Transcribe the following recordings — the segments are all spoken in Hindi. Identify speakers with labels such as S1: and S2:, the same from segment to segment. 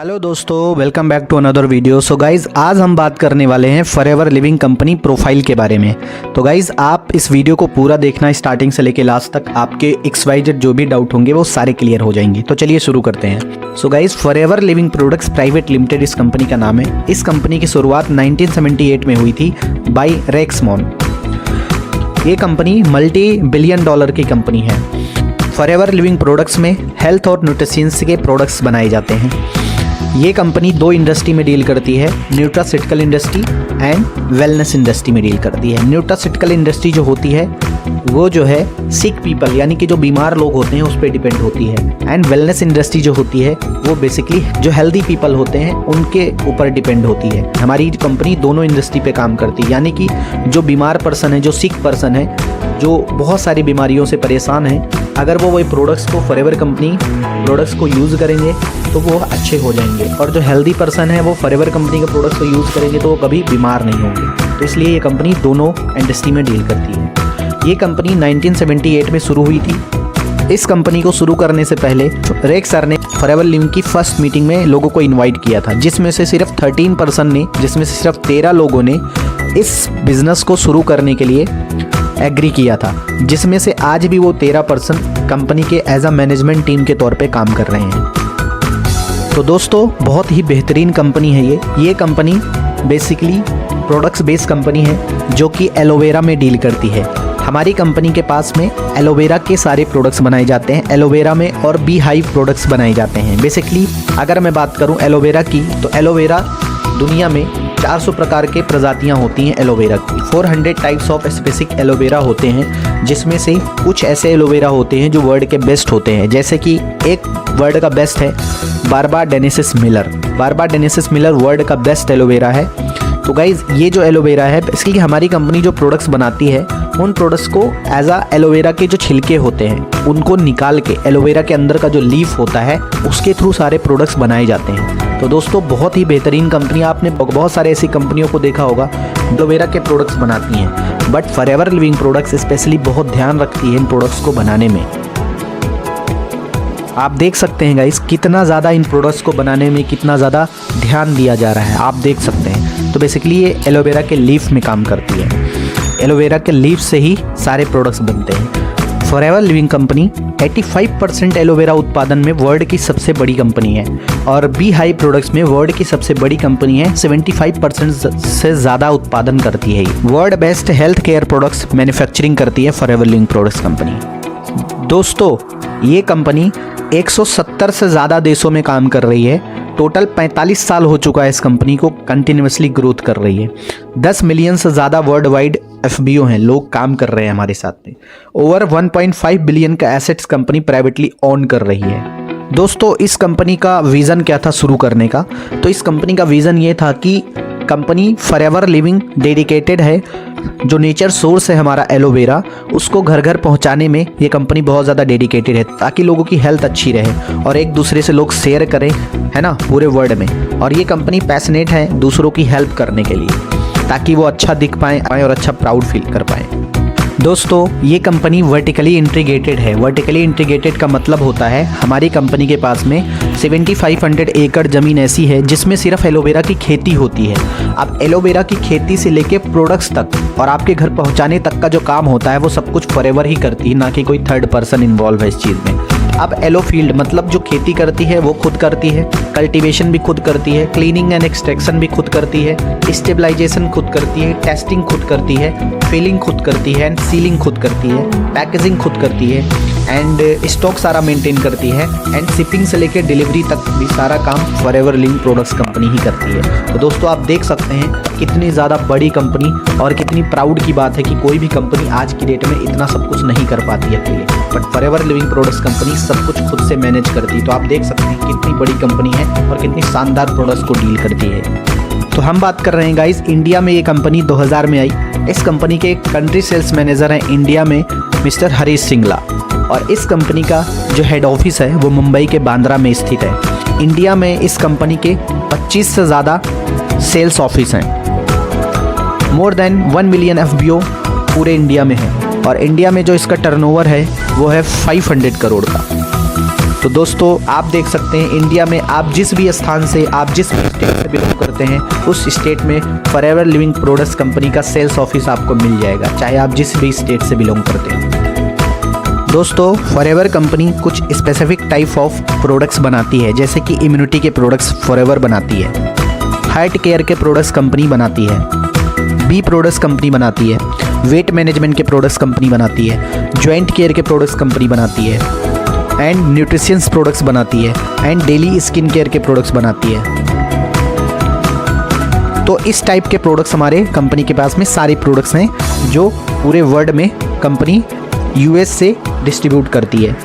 S1: हेलो दोस्तों, welcome back to another video. So guys, आज हम बात करने वाले हैं फॉरएवर लिविंग कंपनी प्रोफाइल के बारे में। तो गाइज़, आप इस वीडियो को पूरा देखना, स्टार्टिंग से लेके लास्ट तक। आपके XYZ जो भी डाउट होंगे वो सारे क्लियर हो जाएंगे। तो चलिए शुरू करते हैं। So guys, forever living products private limited इस कंपनी का नाम है। इस कंपनी की शुरुआत 1978 में हुई थी बाई रेक्समॉन। ये कंपनी $multi-billion की कंपनी है। फॉरएवर लिविंग प्रोडक्ट्स में हेल्थ और न्यूट्रिशंस के प्रोडक्ट्स बनाए जाते हैं। ये कंपनी दो इंडस्ट्री में डील करती है, nutraceutical industry and wellness industry में डील करती है। न्यूट्रासिटिकल इंडस्ट्री जो होती है वो जो है सिक पीपल यानी कि जो बीमार लोग होते हैं उस पर डिपेंड होती है। एंड वेलनेस इंडस्ट्री जो होती है वो बेसिकली जो हेल्दी पीपल होते हैं उनके ऊपर डिपेंड होती है। हमारी कंपनी दोनों इंडस्ट्री पे काम करती है, यानी कि जो बीमार पर्सन है, जो सिक पर्सन है, जो बहुत सारी बीमारियों से परेशान है, अगर वो वही प्रोडक्ट्स को फॉरएवर कंपनी प्रोडक्ट्स को यूज़ करेंगे तो वो अच्छे हो जाएंगे। और जो हेल्दी पर्सन है वो फॉरएवर कंपनी के प्रोडक्ट्स को यूज़ करेंगे तो वो कभी बीमार नहीं होंगे। तो इसलिए ये कंपनी दोनों इंडस्ट्री में डील करती है। ये कंपनी 1978 में शुरू हुई थी। इस कंपनी को शुरू करने से पहले रेक सर ने फॉरएवर लिविंग की फर्स्ट मीटिंग में लोगों को इनवाइट किया था, जिसमें से सिर्फ 13 लोगों ने इस बिज़नेस को शुरू करने के लिए एग्री किया था, जिसमें से आज भी वो 13% कंपनी के एज अ मैनेजमेंट टीम के तौर पे काम कर रहे हैं। तो दोस्तों, बहुत ही बेहतरीन कंपनी है ये company basically products based company है जो कि एलोवेरा में डील करती है। हमारी कंपनी के पास में एलोवेरा के सारे प्रोडक्ट्स बनाए जाते हैं। एलोवेरा में और बी हाइव प्रोडक्ट्स बनाए जाते हैं। बेसिकली अगर मैं बात करूं एलोवेरा की, तो एलोवेरा दुनिया में 400 प्रकार के प्रजातियां होती हैं एलोवेरा की। 400 टाइप्स ऑफ स्पेसिफिक एलोवेरा होते हैं, जिसमें से कुछ ऐसे एलोवेरा होते हैं जो वर्ल्ड के बेस्ट होते हैं। जैसे कि एक वर्ल्ड का बेस्ट है बार्बाडेनेसिस मिलर। बार्बाडेनेसिस मिलर वर्ल्ड का बेस्ट एलोवेरा है। तो गाइज़, ये जो एलोवेरा है, इसलिए हमारी कंपनी जो प्रोडक्ट्स बनाती है उन प्रोडक्ट्स को एज आ एलोवेरा के जो छिलके होते हैं उनको निकाल के एलोवेरा के अंदर का जो लीफ होता है उसके थ्रू सारे प्रोडक्ट्स बनाए जाते हैं। तो दोस्तों, बहुत ही बेहतरीन कंपनी। आपने बहुत सारे ऐसी कंपनियों को देखा होगा एलोवेरा के प्रोडक्ट्स बनाती हैं, but forever living products specially बहुत ध्यान रखती है इन प्रोडक्ट्स को बनाने में। आप देख सकते हैं गाइस, कितना ज़्यादा इन प्रोडक्ट्स को बनाने में कितना ज़्यादा ध्यान दिया जा रहा है, आप देख सकते हैं। तो बेसिकली ये एलोवेरा के लीफ में काम करती है। एलोवेरा के लीफ से ही सारे प्रोडक्ट्स बनते हैं। फॉरएवर लिविंग कंपनी 85% एलोवेरा उत्पादन में वर्ल्ड की सबसे बड़ी कंपनी है, और बी हाई प्रोडक्ट्स में वर्ल्ड की सबसे बड़ी कंपनी है। 75% से ज़्यादा उत्पादन करती है। World best health care products manufacturing करती है फॉरएवर लिविंग प्रोडक्ट्स कंपनी। दोस्तों, ये कंपनी 170 से ज़्यादा देशों में काम कर रही है। टोटल 45 साल हो चुका है इस कंपनी को कंटिन्यूसली ग्रोथ कर रही है। 10 मिलियन से ज़्यादा वर्ल्ड वाइड FBO हैं, लोग काम कर रहे हैं हमारे साथ में। ओवर 1.5 बिलियन का एसेट्स कंपनी प्राइवेटली ओन कर रही है। दोस्तों, इस कंपनी का विज़न क्या था शुरू करने का? तो इस कंपनी का विज़न ये था कि कंपनी फॉरएवर लिविंग डेडिकेटेड है, जो नेचर सोर्स है हमारा एलोवेरा, उसको घर घर पहुंचाने में ये कंपनी बहुत ज़्यादा डेडिकेटेड है, ताकि लोगों की हेल्थ अच्छी रहे और एक दूसरे से लोग शेयर करें, है ना, पूरे वर्ल्ड में। और ये कंपनी पैशनेट है दूसरों की हेल्प करने के लिए, ताकि वो अच्छा दिख पाएँ और अच्छा प्राउड फील कर पाएँ। दोस्तों, ये कंपनी वर्टिकली इंटीग्रेटेड है। वर्टिकली इंटीग्रेटेड का मतलब होता है हमारी कंपनी के पास में 7500 एकड़ ज़मीन ऐसी है जिसमें सिर्फ एलोवेरा की खेती होती है। अब एलोवेरा की खेती से लेके प्रोडक्ट्स तक और आपके घर पहुंचाने तक का जो काम होता है वो सब कुछ फॉरएवर ही करती है, ना कि कोई थर्ड पर्सन इन्वॉल्व है इस चीज़ में। अब एलो फील्ड मतलब जो खेती करती है वो खुद करती है, कल्टीवेशन भी खुद करती है, क्लीनिंग एंड एक्सट्रैक्शन भी खुद करती है, स्टेबलाइजेशन खुद करती है, टेस्टिंग खुद करती है, फिलिंग खुद करती है, एंड सीलिंग खुद करती है, पैकेजिंग खुद करती है, एंड स्टॉक सारा मेंटेन करती है, एंड शिपिंग से लेकर डिलीवरी तक भी सारा काम फॉरएवर लिविंग प्रोडक्ट्स कंपनी ही करती है। तो दोस्तों, आप देख सकते हैं कितनी ज़्यादा बड़ी कंपनी और कितनी प्राउड की बात है कि कोई भी कंपनी आज की डेट में इतना सब कुछ नहीं कर पाती है अकेले, but forever living products company सब कुछ खुद से मैनेज करती है। तो आप देख सकते हैं कितनी बड़ी कंपनी है और कितनी शानदार प्रोडक्ट्स को डील करती है। तो हम बात कर रहे हैं गाइस, इंडिया में ये कंपनी 2000 में आई। इस कंपनी के कंट्री सेल्स मैनेजर हैं इंडिया में मिस्टर हरीश सिंगला, और इस कंपनी का जो हेड ऑफिस है वो मुंबई के बांद्रा में स्थित है। इंडिया में इस कंपनी के 25 से ज़्यादा सेल्स ऑफिस हैं। मोर देन 1 मिलियन FBO पूरे इंडिया में है, और इंडिया में जो इसका टर्नओवर है वो है 500 करोड़ का। तो दोस्तों आप देख सकते हैं इंडिया में आप जिस भी स्थान से, आप जिस भी स्टेट से बिलोंग करते हैं, उस स्टेट में फॉरएवर लिविंग प्रोडक्ट्स कंपनी का सेल्स ऑफिस आपको मिल जाएगा, चाहे आप जिस भी स्टेट से बिलोंग करते हैं। दोस्तों फॉरएवर कंपनी कुछ स्पेसिफिक टाइप ऑफ प्रोडक्ट्स बनाती है, जैसे कि इम्यूनिटी के प्रोडक्ट्स फॉरएवर बनाती है, हार्ट केयर के प्रोडक्ट्स कंपनी बनाती है, बी प्रोडक्ट्स कंपनी बनाती है, वेट मैनेजमेंट के प्रोडक्ट्स कंपनी बनाती है, जॉइंट केयर के प्रोडक्ट्स कंपनी बनाती है, एंड न्यूट्रिशंस प्रोडक्ट्स बनाती है, एंड डेली स्किन केयर के प्रोडक्ट्स बनाती है। तो इस टाइप के प्रोडक्ट्स हमारे कंपनी के पास में सारे प्रोडक्ट्स हैं जो पूरे वर्ल्ड में कंपनी यूएस से डिस्ट्रीब्यूट करती है।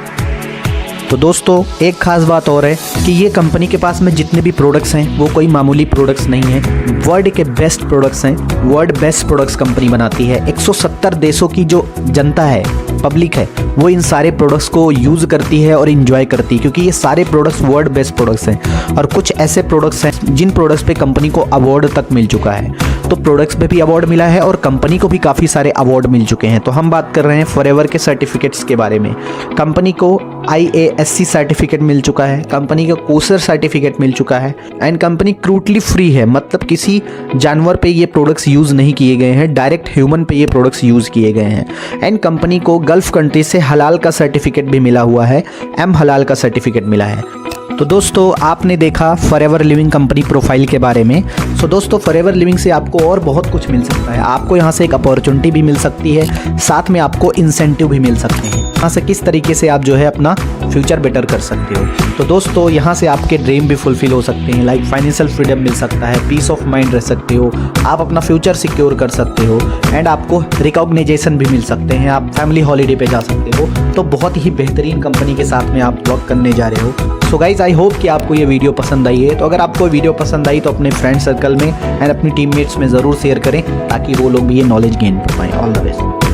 S1: तो दोस्तों एक खास बात और है कि ये कंपनी के पास में जितने भी प्रोडक्ट्स हैं वो कोई मामूली प्रोडक्ट्स नहीं हैं, वर्ल्ड के बेस्ट प्रोडक्ट्स हैं, वर्ल्ड बेस्ट प्रोडक्ट्स कंपनी बनाती है। 170 देशों की जो जनता है, पब्लिक है, वो इन सारे प्रोडक्ट्स को यूज़ करती है और इन्जॉय करती है, क्योंकि ये सारे प्रोडक्ट्स वर्ल्ड बेस्ट प्रोडक्ट्स हैं। और कुछ ऐसे प्रोडक्ट्स हैं जिन प्रोडक्ट्स पे कंपनी को अवार्ड तक मिल चुका है। तो प्रोडक्ट्स पे भी अवार्ड मिला है और कंपनी को भी काफ़ी सारे अवार्ड मिल चुके हैं। तो हम बात कर रहे हैं फॉरएवर के सर्टिफिकेट्स के बारे में। कंपनी को IASC सर्टिफिकेट मिल चुका है, कंपनी को कोसर सर्टिफिकेट मिल चुका है, एंड कंपनी क्रूटली फ्री है, मतलब किसी जानवर पे ये प्रोडक्ट्स यूज़ नहीं किए गए हैं, डायरेक्ट ह्यूमन पे ये प्रोडक्ट्स यूज़ किए गए हैं। एंड कंपनी को गल्फ कंट्री से हलाल का सर्टिफिकेट भी मिला हुआ है, M हलाल का सर्टिफिकेट मिला है। तो दोस्तों आपने देखा फॉरएवर लिविंग कंपनी प्रोफाइल के बारे में। सो दोस्तों फॉरएवर लिविंग से आपको और बहुत कुछ मिल सकता है। आपको यहाँ से एक अपॉर्चुनिटी भी मिल सकती है, साथ में आपको इंसेंटिव भी मिल सकते हैं। यहाँ से किस तरीके से आप जो है अपना फ्यूचर बेटर कर सकते हो। तो दोस्तों यहाँ से आपके ड्रीम भी फुलफिल हो सकते हैं, लाइक फाइनेंशियल फ्रीडम मिल सकता है, पीस ऑफ माइंड रह सकते हो, आप अपना फ्यूचर सिक्योर कर सकते हो, एंड आपको रिकॉग्नाइजेशन भी मिल सकते हैं, आप फैमिली हॉलीडे पे जा सकते हो। तो बहुत ही बेहतरीन कंपनी के साथ में आप वर्क करने जा रहे हो। सो गाइज आई होप कि आपको ये वीडियो पसंद आई है। तो अगर आपको वीडियो पसंद आई तो अपने फ्रेंड सर्कल में एंड अपनी टीममेट्स में ज़रूर शेयर करें, ताकि वो लोग भी ये नॉलेज गेन कर पाएँ। All the best.